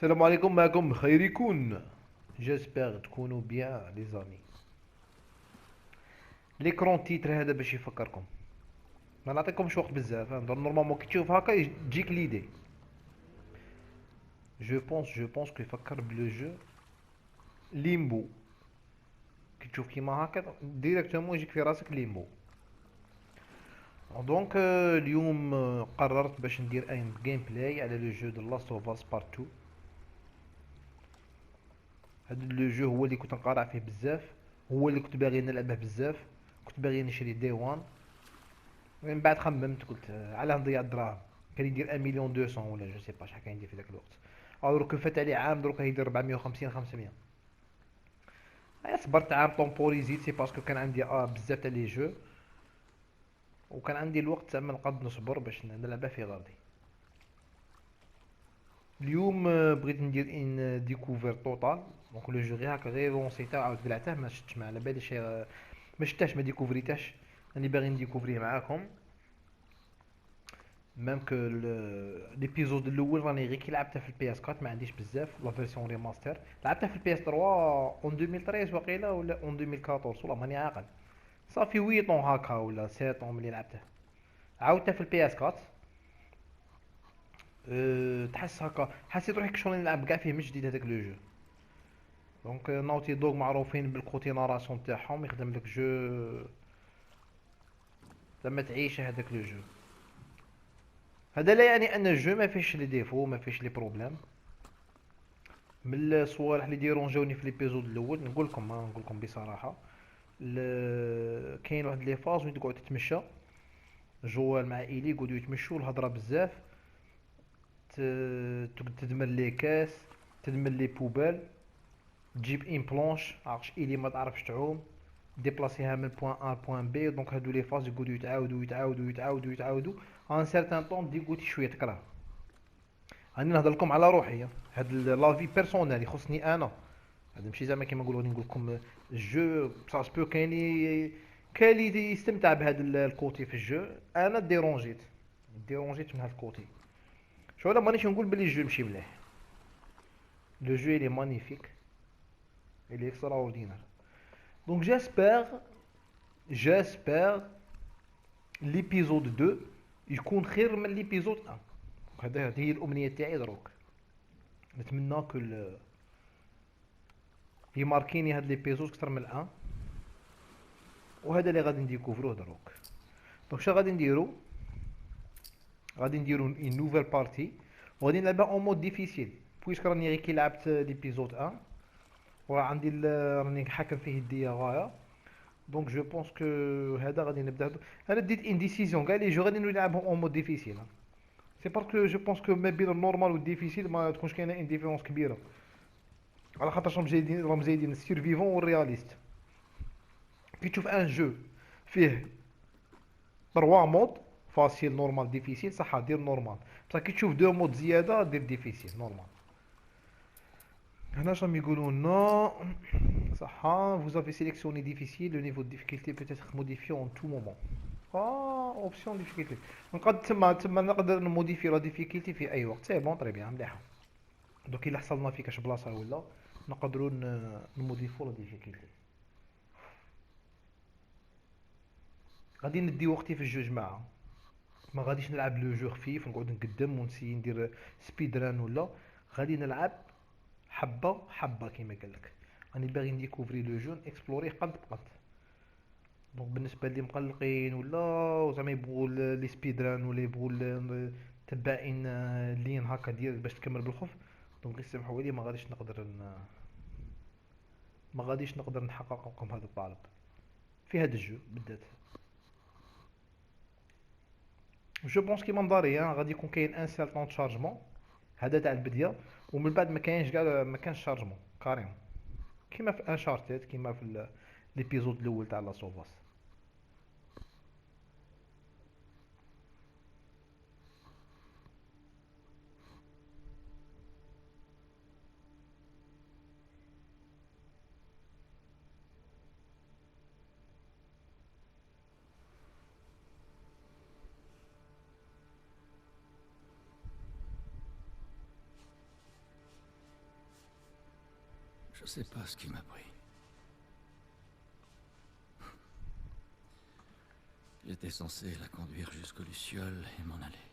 السلام عليكم، معكم بخير يكون. جيسبر تكونوا بيان لي زامي. ليكرون تيتر هذا باش يفكركم. ما نعطيكمش وقت بزاف، نورمالمون كي تشوف هكا تجيك ليدي. جو بونس كو يفكر بلو جو ليمبو. كي تشوف كيما هكا ديريكتومون يجيك في راسك ليمبو. دونك اليوم قررت باش ندير ان جيم بلاي على لو جو دو لاست اوف اس بارت 2. هذا لو جو هو اللي كنت نقارع فيه بزاف، هو اللي كنت باغي نلعبه بزاف. كنت باغي نشري دي 1. من بعد خممت قلت علاه نضيع الدراهم. كان يدير 1 مليون 200 ولا جو سي با شحال كان يدير في ذاك الوقت. الوغ كو فات عليه عام دروك يدير 450 500. صبرت عام طومبوريزيت سي باسكو كان عندي بزاف تاع لي جو، وكان عندي الوقت زعما نقد نصبر باش نلعبها في غادي. اليوم بغيت ندير ان ديكوفير توتال. دونك لو جو غير هكا غير لونسيته عاود قلعته ما شفتش، ما على باليش ما شفتهش ما ديكوفريتاش. راني باغي نديكوفريه معاكم. ميم كو ليبيزود الاول راني غير كي لعبته في البي اس 4 ما عنديش بزاف لا فيرسيون ريماستر. لعبته في البي اس 3 اون 2013 وقيله ولا اون 2014 والله ماني عاقل. صافي 8 طون هكا ولا 7 طون ملي لعبته. عاودته في البي اس 4. تحس هكا حسيت روحي كشغل نلعب كاع فيه من جديد هذاك لو جو. دونك ناوتي دوغ معروفين بالكوتي ناراسيون تاعهم يخدم لك جو زعما تعيش هذاك لو جو. هذا لا يعني ان الجو ما فيش لي ديفو ما فيش لي بروبليم. من الصوالح اللي ديرونجوني في ليبيزود الاول نقول لكم، ما نقول لكم بصراحه. كاين واحد لي فاز وين تقعد تتمشى جوال مع ايلي يقعدوا يتمشوا الهضره بزاف. تقعد تدمر لي كاس، تدمر لي بوبال، تجيب ان بلونش عرفش ايلي ما تعرفش تعوم، ديبلاسيها من بوان ا بوان بي. دونك هادو لي فاز يقعدوا يتعاودوا يتعاودوا يتعاودوا يتعاودوا ان سيرتان طون دي قلتي شويه تكره. راني نهضر لكم على روحي، هاد لافي بيرسونيل يخصني انا. هذا ماشي زعما كيما نقول لكم الجو بصح سبو كاين اللي يستمتع بهذا الكوتي في الجو. انا ديرونجيت من هذا الكوتي. شو لا مانيش نقول بلي الجو ماشي مليح. لو جو il est magnifique, il est extraordinaire. Donc j'espère l'épisode 2 يكون خير من l'épisode 1. هذه هي الامنيه تاعي دروك. نتمنى كل يماركيني هاد ليبيزود اكثر من الان. وهذا اللي غادي نديكوفروه دروك. دونك شنو غادي نديرو؟ غادي نديرو اون نوفيل بارتي وغادي نلعبها اون مود ديفيسيل. بويسك راني غير كي لعبت ليبيزود 1 وراه عندي راني حاكم فيه يديا غايه. دونك جو بونس كو هذا غادي نبدا. انا ديت ان ديسيزيون كاع لي جو غادي نولي نلعبهم اون مود ديفيسيل. سي باسكو جو بونس كو ما بين النورمال والديفيسيل ما تكونش كاينه ان ديفيرونس كبيره، على خاطرش راهم زايدين السيرفيفون والرياليست. كي تشوف ان جو فيه 3 مود فاسيل نورمال ديفيسيل صح دير نورمال، بصح كي تشوف 2 مود زياده دير ديفيسيل نورمال. هنا راهم يقولوا لنا صح vous avez sélectionné difficile le niveau de difficulté peut être modifié en tout moment. اوبسيون ديفيكولتي نقد تما نقدر نموديفي لا ديفيكولتي في اي وقت. سي بون طري بيان مليحه. دوك الا حصلنا في كاش بلاصه ولا نقدروا نموديفو لا ديفيكولتي. غادي ندي وقتي في الجو جماعه. ما غاديش نلعب لو جو خفيف نقعد نقدم ونسي ندير سبيد ران ولا. غادي نلعب حبه حبه كيما قالك. راني باغي نديكوفري لو جو اكسبلوري قد بقد. دونك بالنسبه لي مقلقين ولا زعما يبغوا لي سبيد ران ولا يبغوا تبعين لين هكا ديال باش تكمل بالخوف. دونك غير سمحوا لي ما غاديش نقدر نحقق لكم هذا الطلب في هذا الجو بالذات. جو بونس كيما نضاري غادي يكون كاين ان سيرتون شارجمون هذا تاع البديه، ومن بعد ما كاينش كاع ما كانش شارجمون كاريم كيما في انشارتيد كيما في ليبيزود الاول تاع لا سوفاس. Je sais pas ce qui m'a pris. J'étais censé la conduire jusqu'aux Lucioles et m'en aller.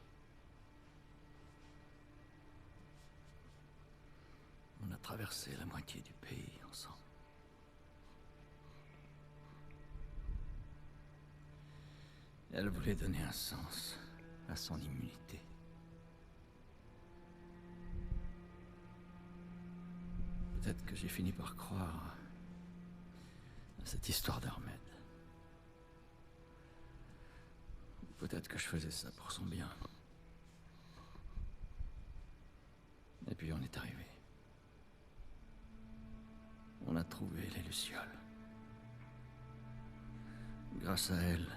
On a traversé la moitié du pays ensemble. Elle voulait donner un sens à son immunité. Peut-être que j'ai fini par croire à cette histoire d'Ahmed. Peut-être que je faisais ça pour son bien. Et puis on est arrivé. On a trouvé les Lucioles. Grâce à elle,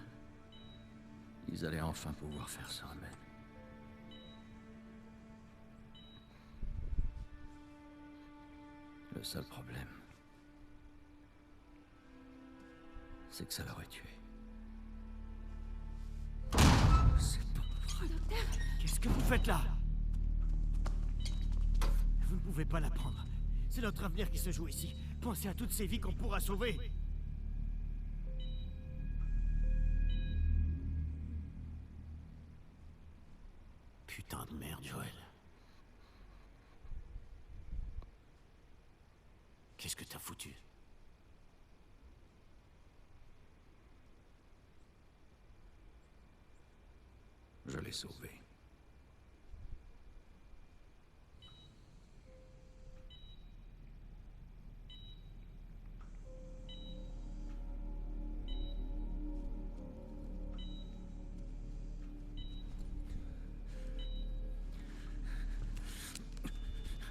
ils allaient enfin pouvoir faire ce remède. Le seul problème, c'est que ça l'aurait tué. C'est pas vrai. Qu'est-ce que vous faites là? Vous ne pouvez pas la prendre. C'est notre avenir qui se joue ici. Pensez à toutes ces vies qu'on pourra sauver. Putain de merde, Joël. Qu'est-ce que t'as foutu? Je l'ai sauvé.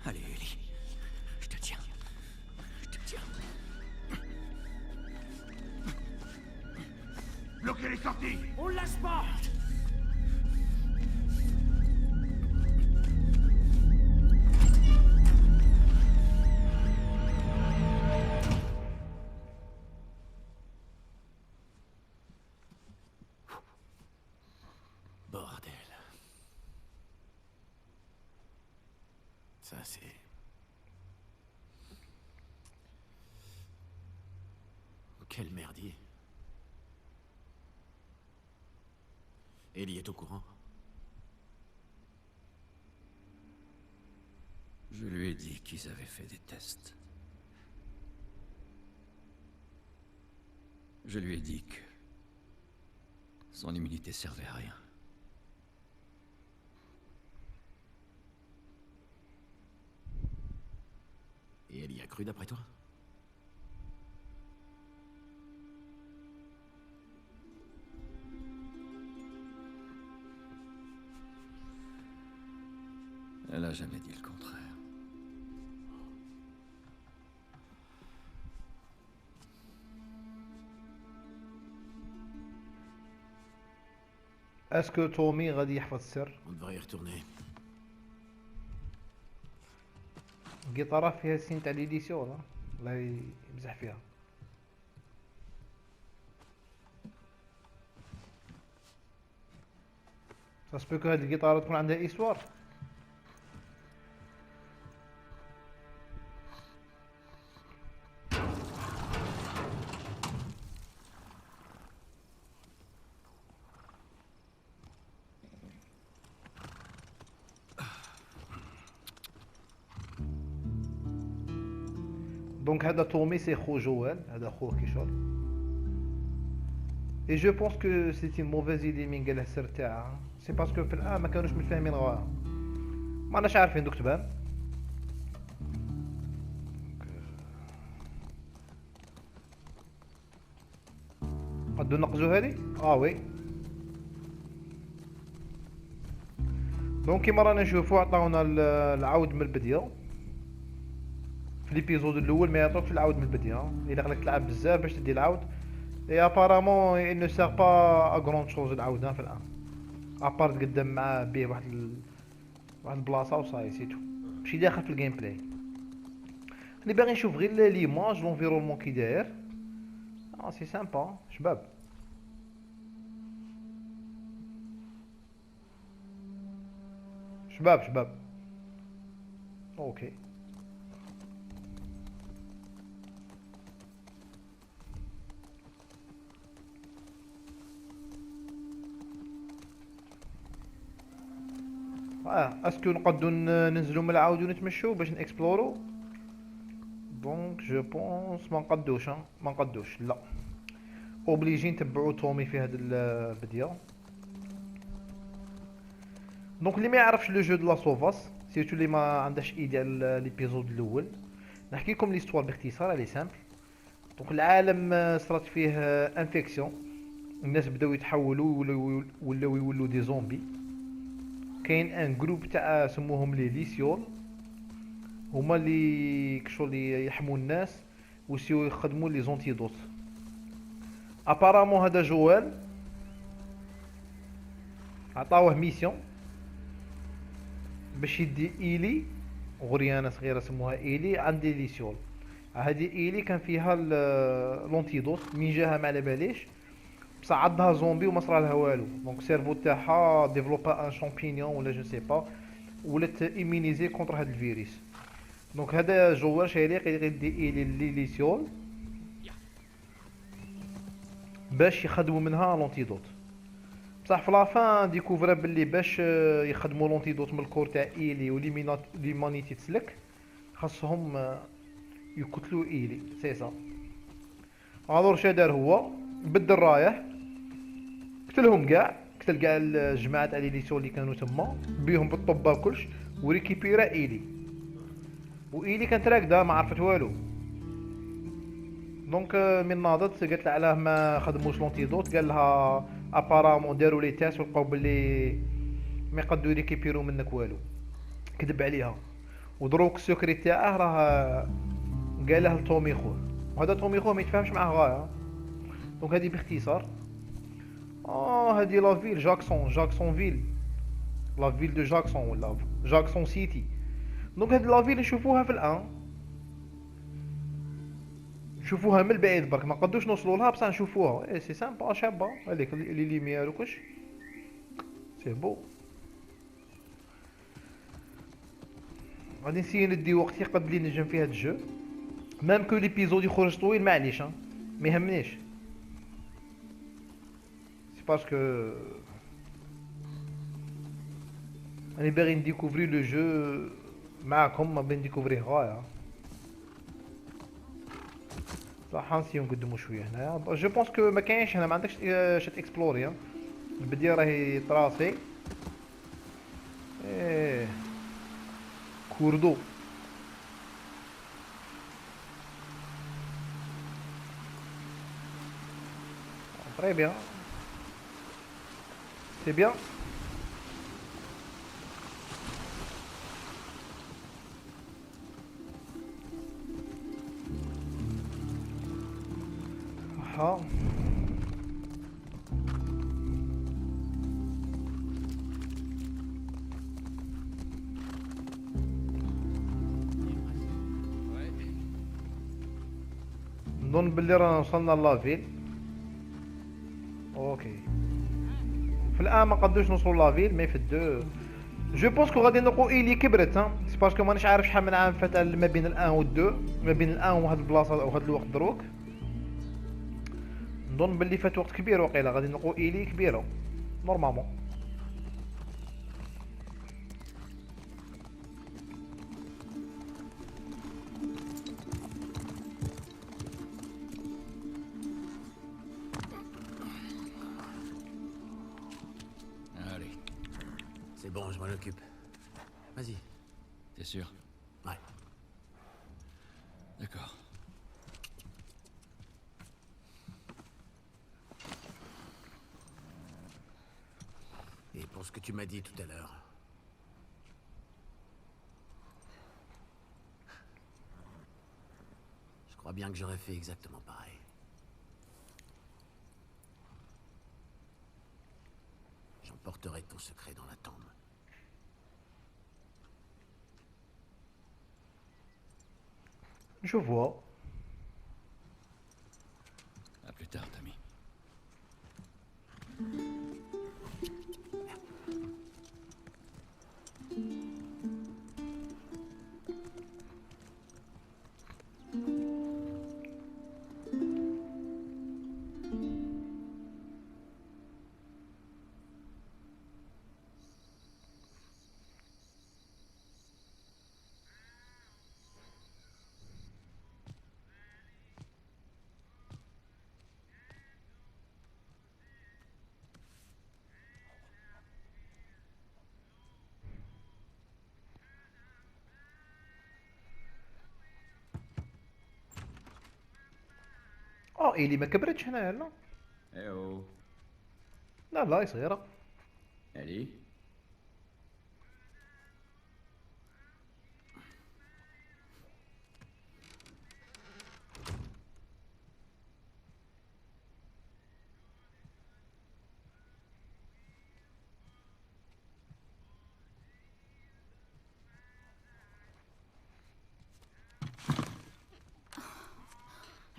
Allez, Ellie. Je te tiens. Je te tiens. Bloquez les sorties! On le lâche pas! Bordel. Ça, c'est... Quel merdier. Ellie est au courant? Je lui ai dit qu'ils avaient fait des tests. Je lui ai dit que son immunité servait à rien. Et elle y a cru d'après toi? Elle a jamais dit le contraire. Est-ce que تومي غادي يحفظ السر؟ On devrait y retourner. القيطارة فيها السين تاع ليديسيون الله يمزح فيها. ساسبوك هاد القيطارة تكون عندها إيسوار. دونك هذا تومي سي خو جوال، هذا خوه كيشغل. اي جو بونس كو سيتي موفيز ايدي من قالها السر تاعها، سي باسكو في الان ما كانوش متفاهمين غاها، ما اناش عارفين دوك تبان. قدو نقزو هادي؟ وي. دونك كيما رانا نشوفو عطاونا العود من البداية في ليبيزود الاول، ما يعطوكش العود من البداية، الا خلاك تلعب بزاف باش تدي العود. اي ابارامون il ne sert pas à grande chose العود في الان، ابار تقدم معاه بيه واحد البلاصه وصاي سيتو، ماشي داخل في الجيم بلاي. انا باغي نشوف غير ليماج لونفيرونمون كي داير. سي سامبا شباب. شباب اوكي. اسكو نقدو ننزلو من العاود ونتمشو باش نكسبلورو. دونك جو بونس ما نقدوش، ما نقدوش، لا اوبليجي نتبعو تومي في هاد البديه. دونك اللي ما يعرفش لو جو دو لا سوفاس، سيرتو اللي ما عندهاش ايدي على ليبيزود الاول، نحكي لكم ليستوار باختصار، لي سامبل. دونك العالم صرات فيه انفيكسيون، الناس بداو يتحولوا ولاو يولوا دي زومبي. كاين ان جروب تاع سموهم لي ليسيول، هما اللي كشغل يحموا الناس ويسيو يخدموا لي زونتيدوت. ابارامون هذا جوال عطاوه ميسيون باش يدي ايلي، غريانه صغيره سموها ايلي عند لي ليسيول. هذه ايلي كان فيها لونتيدوت، من جاها ما على باليش، بصح عضها زومبي وما صرا لها والو. دونك السيرفو تاعها ديفلوبا ان شامبينيون ولا جو سي با، ولات ايمينيزي كونتر هاد الفيروس. دونك هذا جوار شريق يدي ايلي ليسيول باش يخدموا منها لونتيدوت. بصح في لافان ديكوفرا باللي باش يخدموا لونتيدوت من الكور تاع ايلي وليمانيتي تسلك، خاصهم يقتلوا ايلي، سي سا. الور شا دار هو، بدل رايح قتلهم كاع، قتل كاع الجماعه تاع لي ليسيول اللي كانوا تما بيهم بالطبه وكلش، وريكيبيرا ايلي. وايلي كانت راكده ما عرفت والو. دونك من ناضت قالت لها علاه ما خدموش لونتيدوت، قال لها ابارامون داروا لي تيست ولقاو بلي ما يقدروا يريكيبيرو منك والو. كذب عليها، ودروك السكري تاعه راه قاله لتومي خوه، وهذا تومي خوه ما يتفاهمش معاه غايه. دونك هذه باختصار. هذه لا فيل جاكسون فيل، لا فيل دو جاكسون ولا جاكسون سيتي. دونك هذه لا فيل نشوفوها في الان، نشوفوها من البعيد برك، ما نقدوش نوصلوا لها بصح نشوفوها. اي سي سامبا شابه هذيك لي ليميير وكلش، سي بو. غادي نسيي ندي وقتي قد لي نجم في هذا الجو، ميم كو ليبيزود يخرج طويل معليش، ما يهمنيش. سي باسكو راني باغي نديكوفري لو جو معاكم، ما بين ديكوفريه غايه. صح نسيو نقدمو شويه هنايا. جو بونس كو ما كاينش هنا، ما عندكش شات اكسبلوري. البديه راهي طراسي. ايه كوردو. Très bien. C'est bien. Ah. نظن باللي رانا وصلنا لافيل. اوكي في الان ما قدوش نوصلوا لافيل، مي في الدو جو بونس كو غادي نلقاو ايلي كبرت. سي باسكو مانيش عارف شحال من عام فات ما بين الان والدو، ما بين الان وهاد البلاصه او هاد الوقت دروك. نظن باللي فات وقت كبير، وقيلا غادي نلقاو ايلي كبيره نورمالمون. Allez, C'est bon, je m'en occupe. Vas-y. t'es sûr? Ouais. D'accord. Et pour ce que tu m'as dit tout à l'heure. Je crois bien que j'aurais fait exactement pareil. J'emporterai ton secret dans la tombe. Je vois. À plus tard, Tommy. إلي ما كبرتش هنايا لا. Eh oh. لا لا هي صغيرة. Ellie?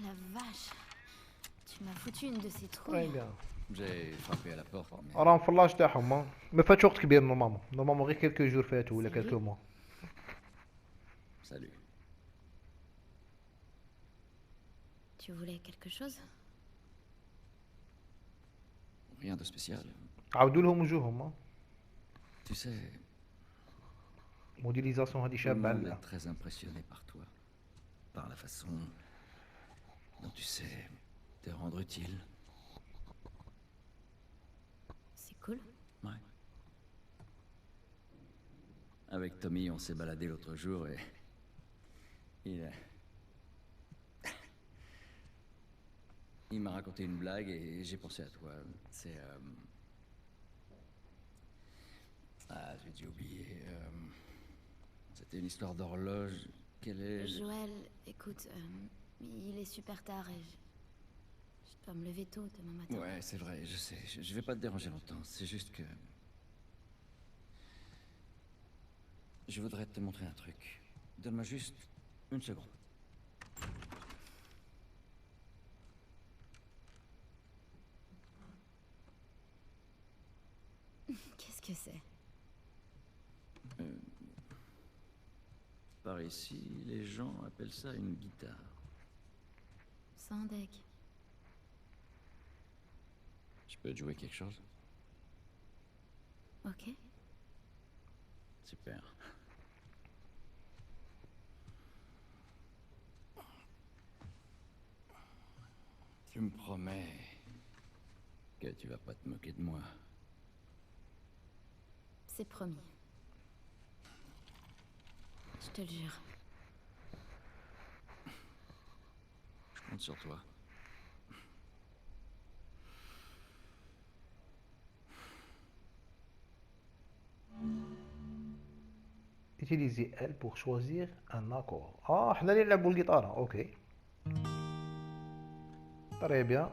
La vache. Tu m'as foutu une de ces Très trouilles. bien. J'ai frappé à la porte, mais... راهم في اللاج تاعهم ما فاتش وقت كبير نورمالمون غير كيلكو جور فاتوا ولا Salut. كيلكو موا. Salut. Tu voulais quelque chose? Rien de spécial. عاودوا لهم وجوههم. Tu sais, موديليزاسيون هذه tout le شابة monde عليها. est très impressionné par toi. Par la façon dont tu sais te rendre utile. C'est cool. Ouais. Avec Tommy, on s'est baladé l'autre jour et... Il m'a raconté une blague et j'ai pensé à toi. C'est... Ah, j'ai dû oublier. C'était une histoire d'horloge. Quelle est... Joël, écoute, il est super tard et je dois me lever tôt demain matin. Ouais, c'est vrai, je sais. Je vais pas te déranger longtemps. C'est juste que... Je voudrais te montrer un truc. Donne-moi juste une seconde. Qu'est-ce que c'est? Par ici, les gens appellent ça une guitare. Sans deck. Je peux te jouer quelque chose? Ok. Super. Tu me promets que tu vas pas te moquer de moi. C'est promis. Je te le jure. Je compte sur toi. Utilisez elle pour choisir un accord. حنا اللي نلعبوا الجيتارة. اوكي. Très bien.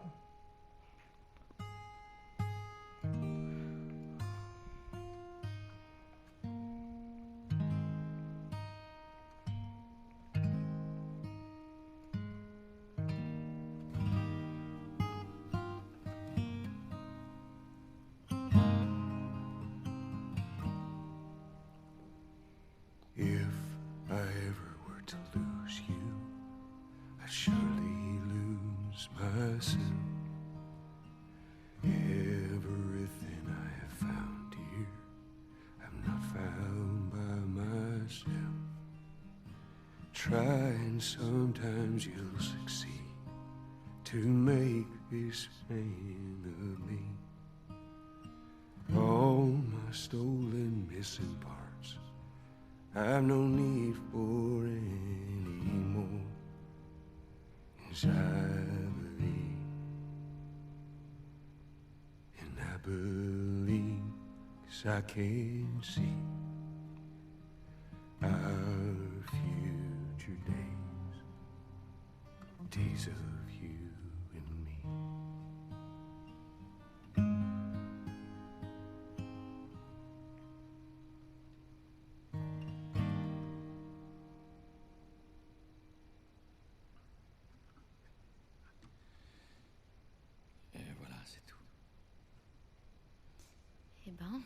If I ever were to lose you, I'd surely lose myself. Everything I have found here, I'm not found by myself. Try and sometimes you'll succeed to make this man of me. All my stolen missing parts I've no need for anymore. Yes, I believe, and I believe 'cause I can see our future days, days of you and me. Et voilà, c'est tout. Eh ben,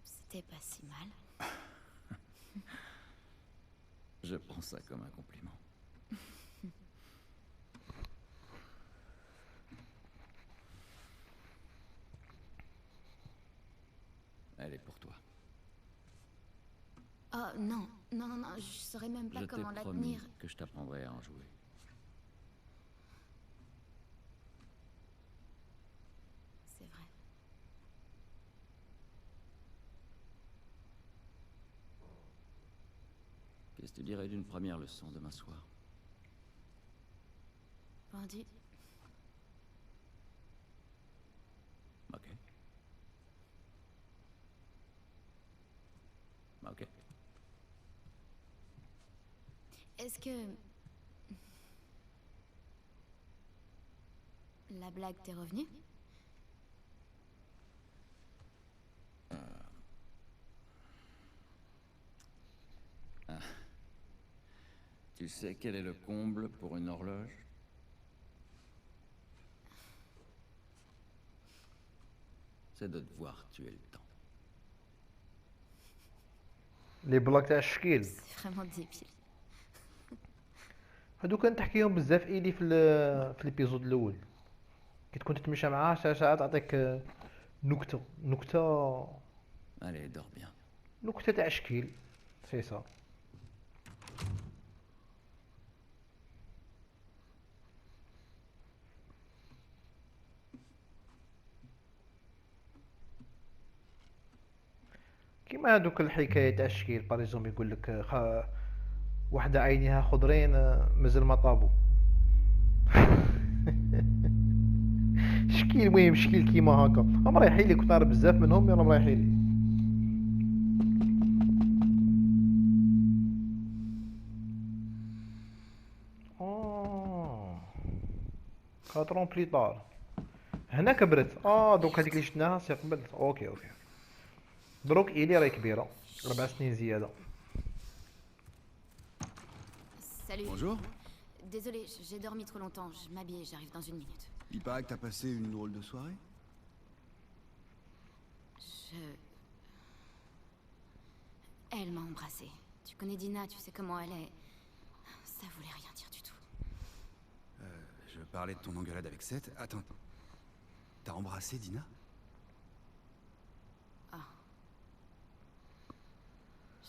c'était pas si mal. Je prends ça comme un compliment. Elle est pour toi. Oh non, non, non, non, je saurais même pas Je t'ai comment la promis tenir. que je t'apprendrai à en jouer. C'est vrai. Qu'est-ce que tu dirais d'une première leçon demain soir? pendu. Ok. Ok. Est-ce que... La blague t'est revenue? Tu sais quel est le comble pour une horloge? C'est de devoir tuer le temps. لي بلاك تاع الشكيل C'est vraiment débile. هادو كنتحكيهم بزاف ايلي في الابيزود الاول كي تكون تتمشى معاه ساعات تعطيك نكته Allez, dors bien. نكته تاع شكيل سي سا. كيما هادوك الحكايه تاع الشكيل باريزوم يقول لك وحده عينيها خضرين مازال ما طابو. شكيل المهم شكيل كيما هكا هم رايحين لي كنت نعرف بزاف منهم راهم رايحين لي. كاترون بليطار هنا كبرت. دوك هذيك اللي شفناها سي قبل. اوكي دروك ايلي راهي كبيره 4 سنين زياده. Salut. Bonjour. Désolé, j'ai dormi trop longtemps. Je m'habille, j'arrive dans une minute. Il paraît que t'as passé une drôle de soirée. Elle m'a embrassée. Tu connais Dina, tu sais comment elle est. Ça voulait rien dire du tout. Je parlais de ton engueulade avec Seth. Attends. T'as embrassé Dina?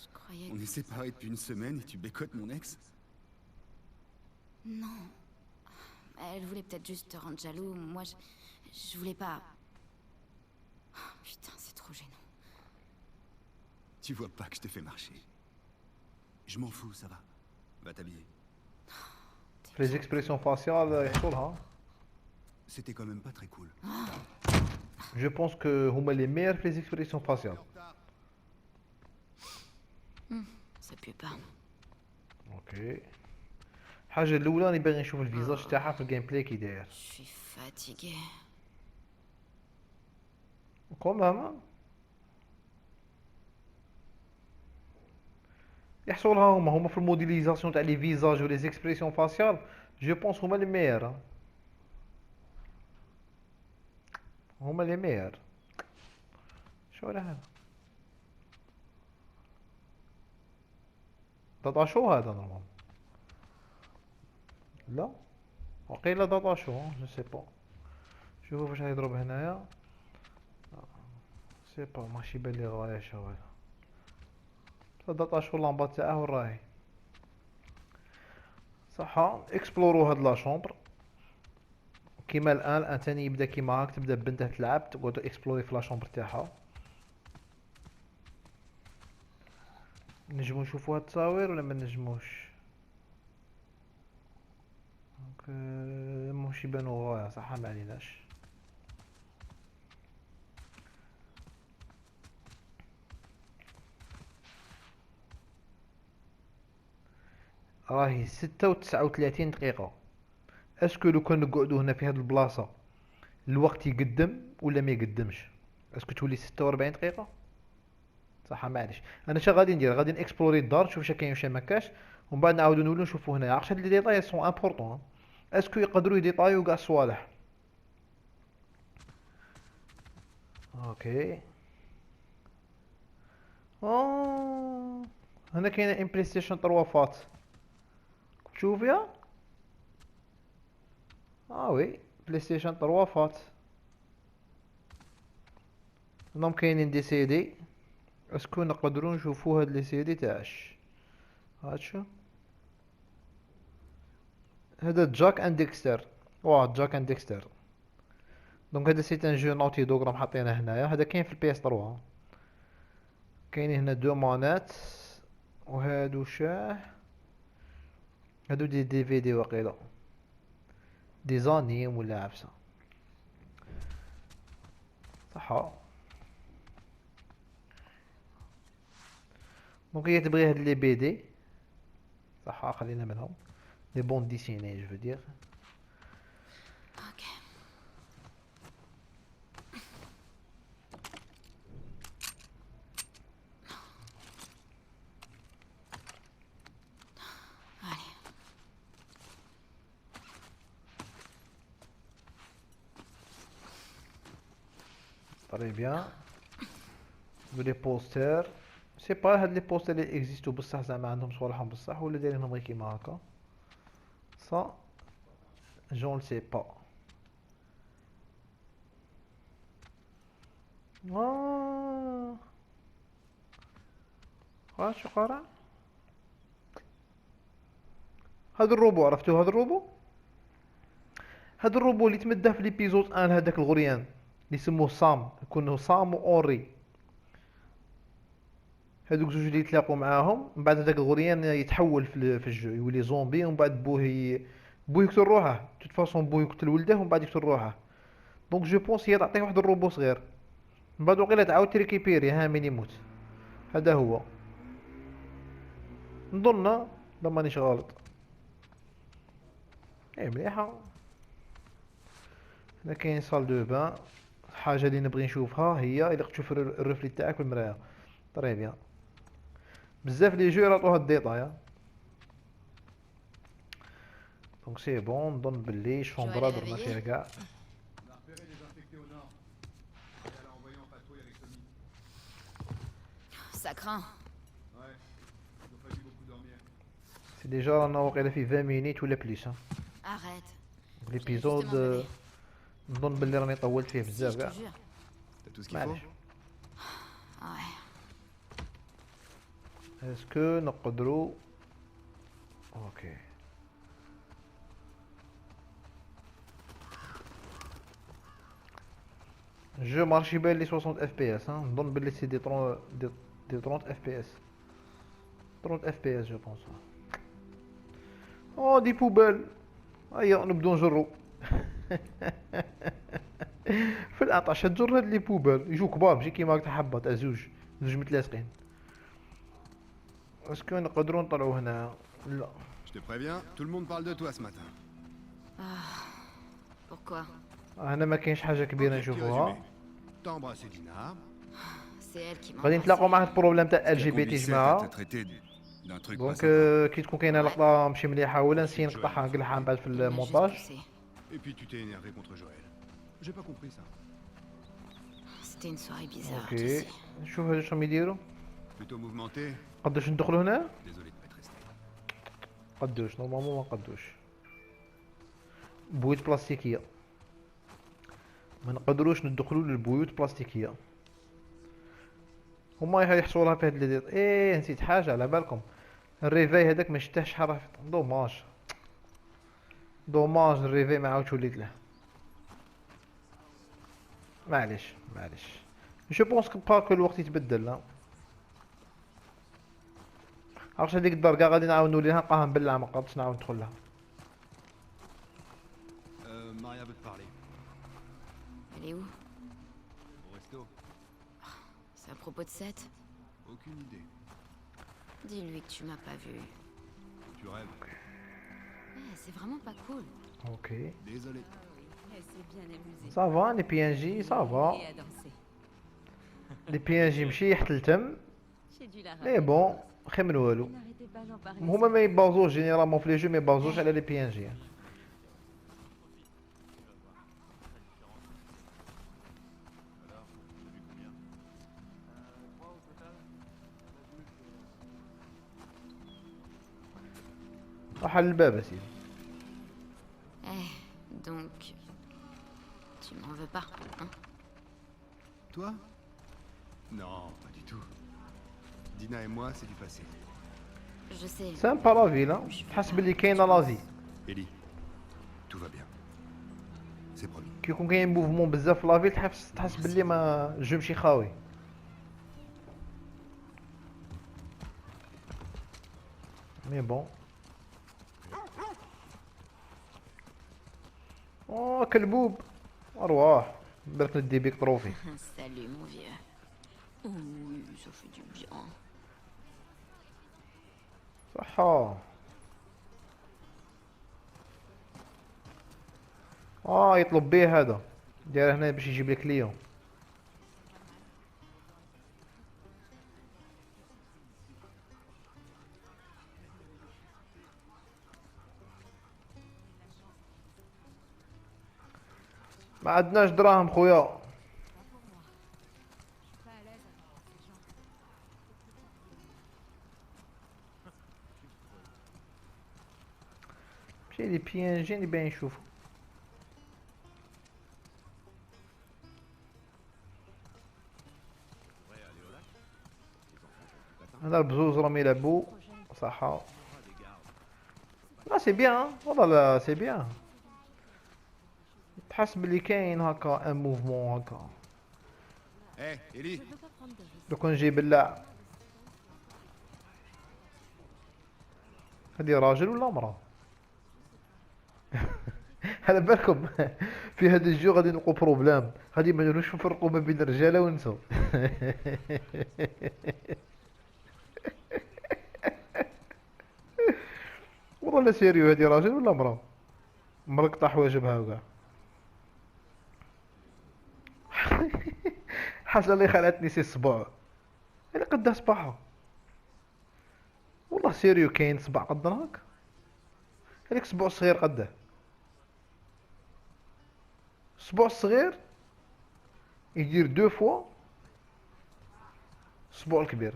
Je croyais On que... est séparés depuis une semaine et tu bécotes mon ex? Non. Elle voulait peut-être juste te rendre jaloux. Moi, je voulais pas... Oh, putain, c'est trop gênant. Tu vois pas que je te fais marcher. Je m'en fous, ça va. Va t'habiller. في لي زيكسبريسيون فاسيال يحصلها. C'était quand même pas très cool. جو بونس كو هما لي مير في لي زيكسبريسيون فاسيال. Ça pue pas. اوكي الحاجه الاولى راني باغي نشوف الفيزاج تاعها في الجيم بلاي كي داير. Je suis fatiguée. كومام يحصلها هما في الموديليزاسيون تاع لي فيزاج و لي زيكسبريسيون فاسيال جو بونس هما لي مير. هما لي مير. شو هذا داتا شو هذا نورمال؟ لا وقيلا داتا شو جو سي با. شوفوا فاش يضرب هنايا سي با ماشي يبان لي غايه شو هذا. داتا شو اللامبا تاعه وين راهي صح. اكسبلورو هاد لا شومبر كيما الان تاني يبدا كيما هاك تبدا بنته تلعب تقعد اكسبلوري في لا شومبر تاعها. نجمو نشوفو هاد التصاوير ولا ما نجموش؟ دونك مش يبانو غايه صح ما عليناش. راهي 6 و39 دقيقة. اسكو لو كان نقعدو هنا في هاد البلاصة الوقت يقدم ولا ما يقدمش؟ اسكو تولي 46 دقيقة صح معليش. انا شا غادي ندير غادي نكسبلوري الدار نشوف شا كاين وشا ما كاش ومن بعد نعاودو نولو نشوفو هنايا. عرفت هاد لي ديتاي سون امبورطون. اسكو يقدروا يديطايو كاع الصوالح. اوكي هنا كاينه ام بلاي ستيشن 3 فات تشوفيها. وي بلاي ستيشن 3 فات. هناهم كاينين دي سي دي. اسكو نقدروا نشوفوا هاد لي سي دي تاعش؟ هادشو هذا جاك اند ديكستر. جاك اند ديكستر. دونك هذا سيت ان جو نوتي دوغ راهم حاطينه هنايا. هذا كاين في البي اس 3. كاينين هنا دو مانات وهادو شاه هادو دي في دي وقيلا. دي زانيم ولا عفسه صح. دونك هي تبغي هاد لي بي دي صح، خلينا منهم لي بون ديسيني جو دير. Ok. Allez. طري بيان. لي بوستر سي با هاد لي بوستر اللي اكزيستو بصح زعما عندهم صوالحهم بصح ولا دايرينهم غير كيما هكا صا جو سي با. شو قرا هاد الروبو، عرفتو هاد الروبو؟ هاد الروبو اللي تمدى في ليبيزود ان هذاك الغريان اللي سموه سام، يكونوا سام و اوري، هادوك زوج اللي يتلاقوا معاهم من بعد هذاك الغريان يتحول في الجو يولي زومبي، ومن بعد بوه يقتل روحه، توت فاصون بوه يقتل ولده ومن بعد يقتل روحه. دونك جو بونس هي تعطيه واحد الروبو صغير من بعد وقيلا تعاود تريكيبيري ها من يموت. هذا هو نظن، لا مانيش غلط. اي مليحه. هنا كاين صال دو بان، الحاجه اللي نبغي نشوفها هي الا تشوف الرفلي تاعك في المرايه. طري بيان بزاف لي جو يعطوا هاد الديتاي. دونك سي بون، نظن بلي شومبرا درنا فيها كاع. Ça craint. سي ديجا رانا واقيلا في 20 مينيت ولا بليس. Arrête. ليبيزود نظن بلي راني طولت فيه Si, بزاف je te كاع. jure. T'as tout ce qu'il معليش. faut? Ouais. اسكو نقدروا اوكي جو مارشي بان لي 60 اف بي اس. نظن بلي سي دي 30 دي 30 اف بي اس 30 اف بي اس جو بونس. او دي بوبال، هيا نبدو نجرو. في العطش تجر هاد لي بوبال يجو كبار ماشي كيما هاك حبه تاع زوج متلاصقين. اسكو نقدروا نطلعوا هنا؟ لا. Je te préviens, tout le monde parle de toi ce matin. Pourquoi? هنا ما كاينش حاجه كبيره Ok, petit نشوفوها. résumé. T'as embrassé Dina. C'est elle qui m'a غادي نتلاقاو مع embrassée. واحد البروبليم تاع ال qui جي a بي conduit تي Seth à te جماعه. traiter d'un truc pas دونك sympa. كي تكون كاينه لقطه ماشي مليحه ولا نسي نقطعها نقلعها من بعد في Il m'a juste المونتاج. poussé. Et puis tu t'es énervé contre Joël. J'ai pas compris ça. C'était une soirée bizarre, tu اوكي sais. نشوف هاد شنو يديروا. Plutôt mouvementé. قداش ندخلوا هنا؟ Désolé de pas être resté. قدوش نورمالمون ما قدوش. بويوت بلاستيكيه ما نقدروش ندخلوا للبيوت بلاستيكيه. هما يحصلوها في هاد اللي ايه نسيت حاجه على بالكم. الريفاي هذاك ما شتاش شحال دوماج. دوماج الريفاي ما عاودش وليت له. معليش جو بونس باكو الوقت يتبدل. لا عرفت هذيك الدار كاع غادي نعاود نولي لها نلقاها مبلعه ما قدرتش نعاود ندخل لها. Maria veut te parler. Elle est où? Au resto. C'est à propos de Seth? Aucune idée. Dis-lui que tu m'as pas vu. Tu rêves. Ouais, c'est vraiment pas cool. اوكي Désolé. Elle s'est bien amusée. صافا لي بي ان جي صافا. Et à danser. لي بي ان جي مشي حتى لتم J'ai dû la مي بون خير من والو. N'arrêtez pas d'en parler. هما ما يبازوش جينيرالمون في لي جو، ما يبازوش على لي بي ان جي. راح على الباب اسيدي. Eh, donc... Tu m'en veux pas, hein? Toi? Non, pas du tout. Dina et moi, c'est du passé. Je sais. سامبا لا فيلا تحس بلي كاينه لازي. Ellie, tout va bien. C'est promis. كي يكون كاين موفمون بزاف في لافيل تحس بلي ما الجو ماشي خاوي. مي بون اوه كلبوب ارواح بالك ندي بيك تروفي. Salut, mon vieux. Oui, ça fait du bien. صحة. يطلب بيه هذا داير هنا باش يجيب لك ليون. ما عندناش دراهم خويا. مشي لي بيانجي اللي باين نشوفو. هذا البزوز راهم يلعبو صحة. لا سي بيان والله لا سي بيان. تحس بلي كاين هكا ان موفمون هكا. Hé, Ellie. لو كان نجيب اللاعب. هادي راجل ولا مرا؟ على بالكم في هذا الجو غادي نلقو بروبلام غادي ما نعرفوش نفرقوا ما بين الرجاله والنساء. والله لا سيريو هادي راجل ولا مرا؟ مرقطه حواجبها وكاع. حاجه اللي خلاتني سي الصباع انا قدها صباحها. والله سيريو كاين صباع قد هاك. هذاك الصباع الصغير قده. الصباع الصغير يدير دو فوا الصباع الكبير.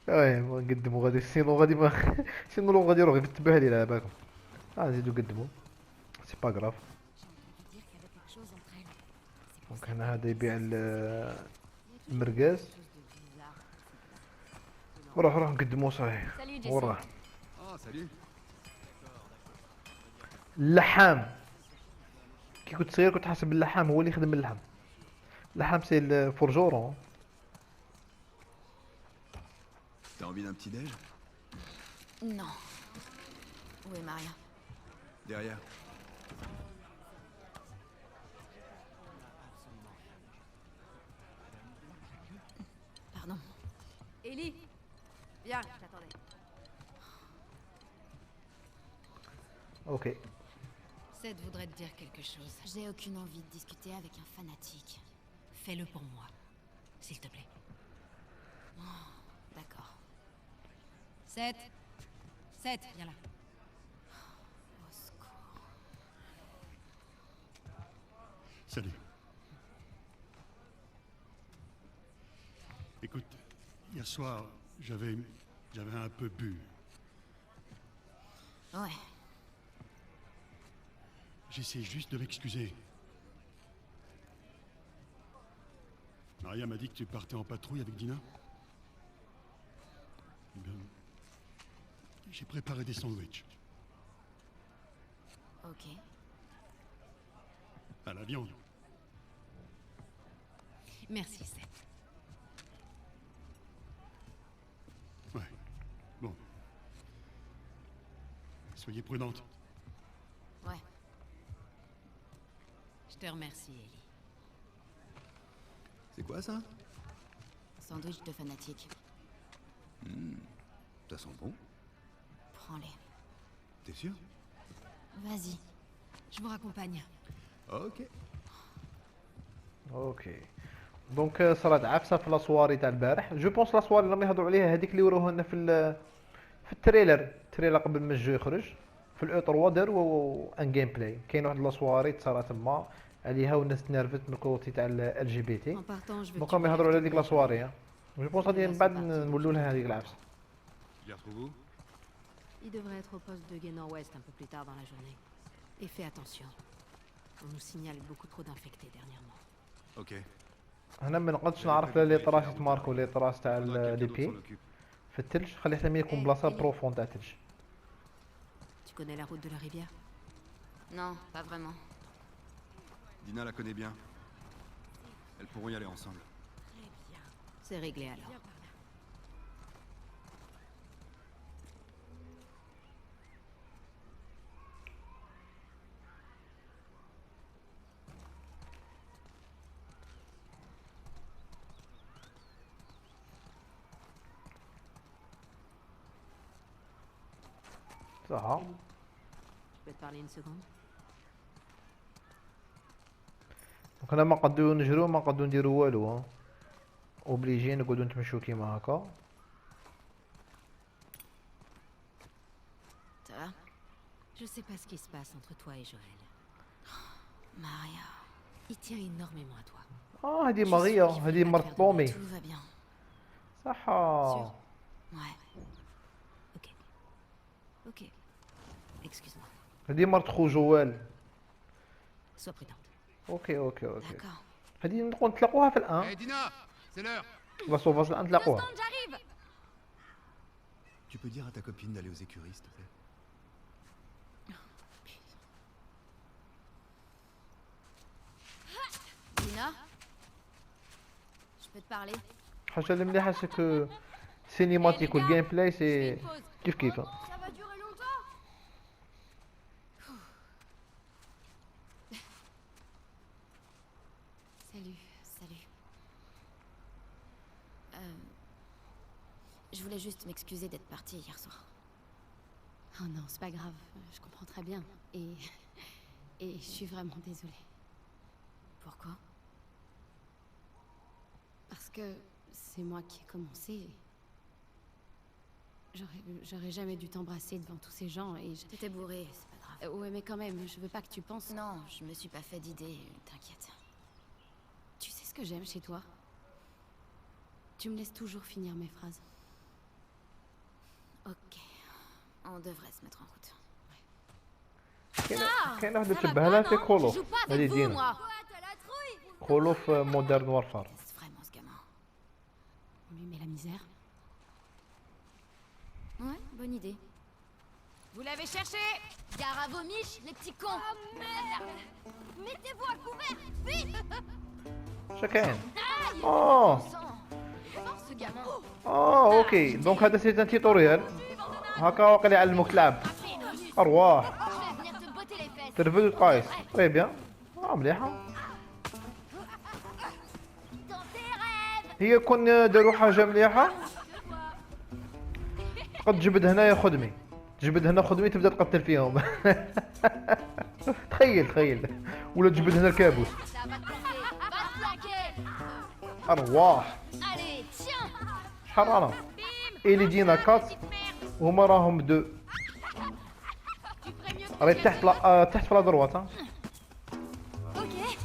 ما نقدمو غادي سينو غادي ما سينو لو غادي يروح يفتبه لي على بالكم. نزيدو نقدمو سي با غراف. دونك هنا هذا يبيع المرقاز. وروح نقدمو صحيح. وراه Oh, salut. اللحام. كي كنت صغير كنت حاسب اللحام هو اللي يخدم اللحم. اللحام سي الفورجورون. T'as envie d'un petit déj? Non. Où est Maria? Derrière. Pardon. Ellie, viens, je t'attendais. اوكي. Seth voudrait te dire quelque chose. J'ai aucune envie de discuter avec un fanatique. Fais-le pour moi, s'il te plaît. D'accord. Seth Seth, viens là. Au secours. Salut. Écoute, hier soir, j'avais un peu bu. Ouais. J'essaie juste de m'excuser. Maria m'a dit que tu partais en patrouille avec Dina. Eh bien, j'ai préparé des sandwichs. Ok. À la viande. Merci, Seth. Ouais. Bon. Soyez prudente. Ouais. Je te remercie, Ellie. C'est quoi ça? Sandwich de fanatique. Ça sent bon. Prends-les. T'es sûr? Vas-y. Je vous raccompagne. Ok. اوكي دونك صارت عفسه في لاسواري تاع البارح. جو بونس لاسواري اللي راهم يهضروا عليها هذيك اللي وروها لنا في التريلر قبل ما الجو يخرج في الاو 3 داروا ان جيم بلاي. كاين واحد لاسواري تصرا تما عليها والناس تنرفت من الكوتي تاع ال جي بي تي. En partant, je veux que دونك tu راهم يهضروا على m'arrêtes ديك de لاسواري. جو بونس غادي من بعد نولوا لها هذيك العفسه. Je les retrouve où? Il devrait être au poste de Guénan Ouest un peu plus tard dans la journée. Et fais attention. On nous signale beaucoup trop d'infectés dernièrement. Ok. هنا ما نقدرش نعرف لا لي طراس يتماركو لي طراس تاع Faudra que لي quelqu'un d'autre بي s'en occupe. في الثلج. خلي حتى ملي يكون بلاصه بروفون تاع الثلج. Tu connais la route de la rivière? Non, pas vraiment. Dina la connaît bien. Elles pourront y aller ensemble. C'est réglé alors. صح. Je peux te parler une seconde? دونك هنا ما نقدروا نجرو ما نقدروا نديروا والو ها. اوبليجي نقعدو نتمشوا كيما هكا. Ça va? Je sais pas ce qui se passe entre toi et Joël. Maria. Il tient énormément à toi. هذه Je suis ماريا sûre qu'il هذه voulait pas مرت te faire de mal. طومي. Tout va bien. صح. Ouais. Ok. Ok. Excuse-moi. هذه مرت خو جوال. Sois prudente. اوكي. D'accord. هذه نقدروا نتلاقوها في الان. Hé, Dina, c'est l'heure. بس وفاصل الان نتلاقوها. J'arrive! Tu peux dire à ta copine d'aller aux écuries, s'il te plaît? Dina? Je peux te parler? الحاجه اللي مليحه سكو سينيماتيك والجيم بلاي سي كيف كيف. Ça va durer longtemps? Salut. Je voulais juste m'excuser d'être partie hier soir. Oh non, c'est pas grave. Je comprends très bien. Et je suis vraiment désolée. Pourquoi? Parce que c'est moi qui ai commencé. J'aurais jamais dû t'embrasser devant tous ces gens et je... T'étais bourrée, c'est pas grave. Ouais, mais quand même, je veux pas que tu penses... Non, je me suis pas fait d'idée, t'inquiète. Tu sais ce que j'aime chez toi? Tu me laisses toujours finir mes phrases. Ok. On devrait se mettre en route. كاين واحد تشبه لها في كولوف. Je joue pas هذه avec vous, دينا. moi! كولوف مودرن وارفار. C'est vraiment ce gamin. On lui met la misère. Ouais, bonne idée. Vous l'avez cherché? Gare à vos miches, les petits cons! Oh merde! Mettez-vous à couvert! Vite! اش كاين؟ اوه Sang! Ce gamin! اوكي دونك هذا سي ان تيتوريال. هكا واقع يعلموك تلعب. ارواح. Je vais venir te botter les fesses! ترفد وتقايس. تري بيان. مليحه. Dans tes rêves! هي كون داروا حاجه مليحه تقد تجبد هنايا خدمي. تجبد هنا خدمي تبدا تقتل فيهم. تخيل ولا تجبد هنا الكابوس. Ça va te planter! Va te plaquer! ارواح. Allez, tiens! شحال رانا؟ إلي دينا كات وهما راهم دو. راهي تحت في لا دروات ها.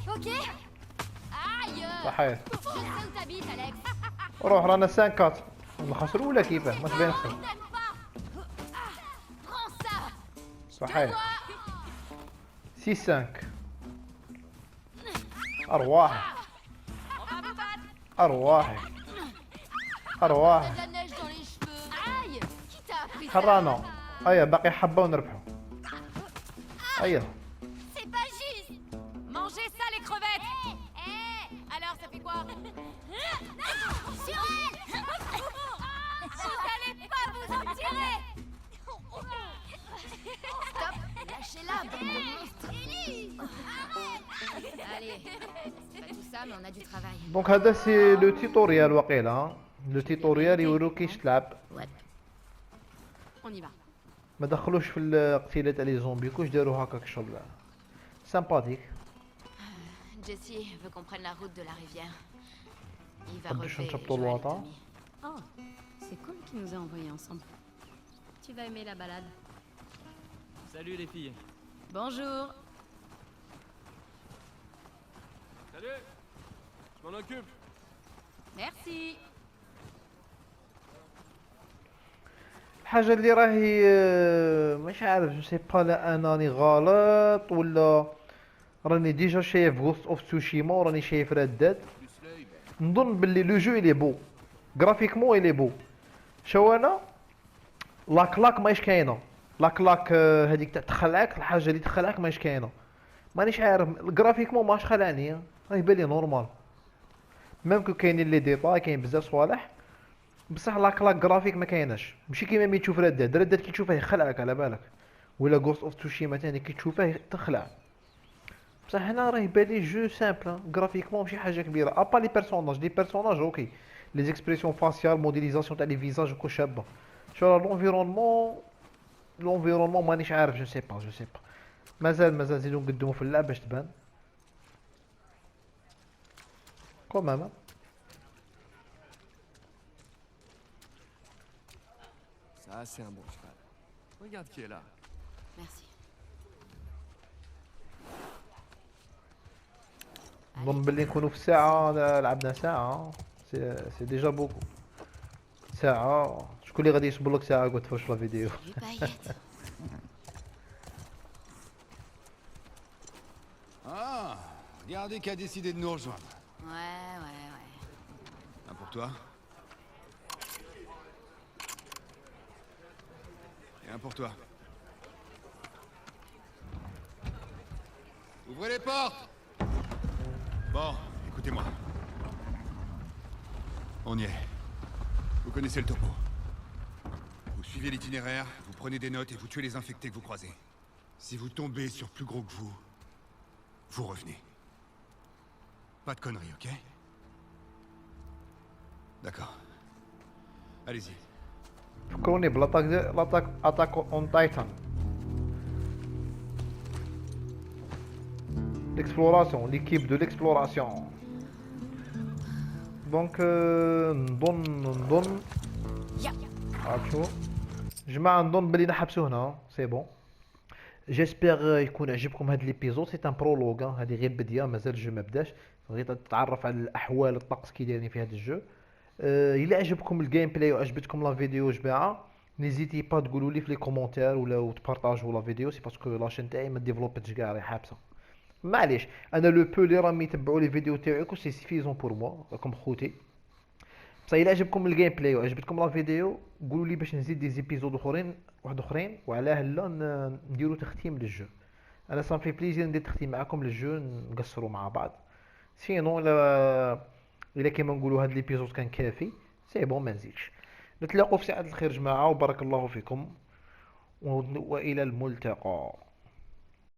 Ok! Aïe! صحيح. Je sais où t'habites, Alex! روح رانا 5 كات. نخسروا ولا كيفاه؟ ماش باين نخسر. T'aimes pas! Prends ça! صحيح. 6 5. ارواح. ارواحي. ارواح. De la neige dans les cheveux! Aïe! Qui t'a appris ça? حرانا. هيا باقي حبه ونربحوا. هيا. C'est pas juste! Mangez ça, les crevettes! Alors, ça fait quoi? Sur elle! Vous allez pas vous en tirer! Stop! Lâchez-la, bande de monstres! Allez, c'est pas tout ça, mais on a du travail. دونك هذا سي لو تيتوريال واقيلا. لو تيتوريال يوريوك كيفاش تلعب. On y va. ما دخلوش في القتيله تاع لي زومبي كوش داروا هكاك شغل سامباتيك. Jessie veut qu'on prenne la route de la rivière. Il va قداش relever نشبطوا Joël et الوطا. Tommy. Oh, c'est cool qu'il nous a envoyés ensemble. Tu vas aimer la balade. Salut les filles. Bonjour! Salut. Je m'en occupe. Merci! الحاجه اللي راهي مش عارف جو سي با لا اناني غلط ولا راني ديجا شايف غوست اوف تسوشيما وراني شايف رداد. نظن باللي لو جو الي بو غرافيكمون الي بو. شو انا لا كلاك ماهيش كاينه. لا كلاك هذيك تاع تخلعك الحاجه اللي تخلعك ماهيش كاينه. مانيش عارف غرافيكمون ماهاش خلعني. راه يبان لي نورمال. ميم كو كاينين لي ديتاي كاين بزاف صوالح بصح لا كلاك جرافيك ما كايناش. ماشي كيما ملي تشوف رداد كي تشوفه يخلعك على بالك. ولا غوست اوف توشيما ثاني كي تشوفه تخلع. بصح هنا راه يبان لي جو سامبل غرافيكمون ماشي حاجه كبيره ابا لي بيرسوناج اوكي لي زيكسبرسيون فاسيال موديليزاسيون تاع لي فيزاج وكل شابه. شو لونفيرونمون لونفيرونمون مانيش عارف، جو سي با مازال نزيدو نقدمو في اللعب باش تبان كومام. Ça, c'est un bon cheval. Regarde qui est là. Merci. نظن بلي نكونو في ساعة لعبنا ساعة، سي ديجا بوكو. ساعة شكون اللي غادي يصبر لك ساعة قلت تفرج لا فيديو؟ Salut, paillette. Ah, regardez qui a décidé de nous rejoindre. Ouais. Un pour toi. Et un pour toi. Ouvrez les portes! Bon, écoutez-moi. On y est. Vous connaissez le topo. Vous suivez l'itinéraire, vous prenez des notes et vous tuez les infectés que vous croisez. Si vous tombez sur plus gros que vous revenez. Pas de conneries, ok? D'accord. Allez-y. فكروني بلاطاك اتاك اون تايتان. l'exploration, l'équipe de l'exploration. دونك نظن عرفتو جماعة، نظن بلي نحبسو هنا سي بون. جيسبيغ يكون عجبكم هاد ليبيزود، سي ان برولوغ، هادي غير بديه مازال الجو ما بداش، بغيت تتعرف على الاحوال الطقس كي دايرين في هاد الجو. الا عجبكم الجيم بلاي وعجبتكم لا فيديو جماعه نيزيتي با تقولوا لي في لي كومونتير ولا تبارطاجوا لا فيديو، سي باسكو لاشين تاعي ما ديفلوبتش كاع راهي حابسه. معليش انا لو بو اللي راهم يتبعوا لي فيديو تاعكم سي سيفيزون بور موا، راكم خوتي. بصح الا عجبكم الجيم بلاي وعجبتكم لا فيديو قولوا لي باش نزيد دي زيبيزود اخرين وعلاه لا نديروا تختيم للجو. انا صافي في بليزير ندير تختيم معكم للجو نقصروا مع بعض. سينو الا كيما نقولوا هاد ليبيزود كان كافي سي بون ما نزيدش. نتلاقوا في ساعة الخير جماعة وبارك الله فيكم والى الملتقى.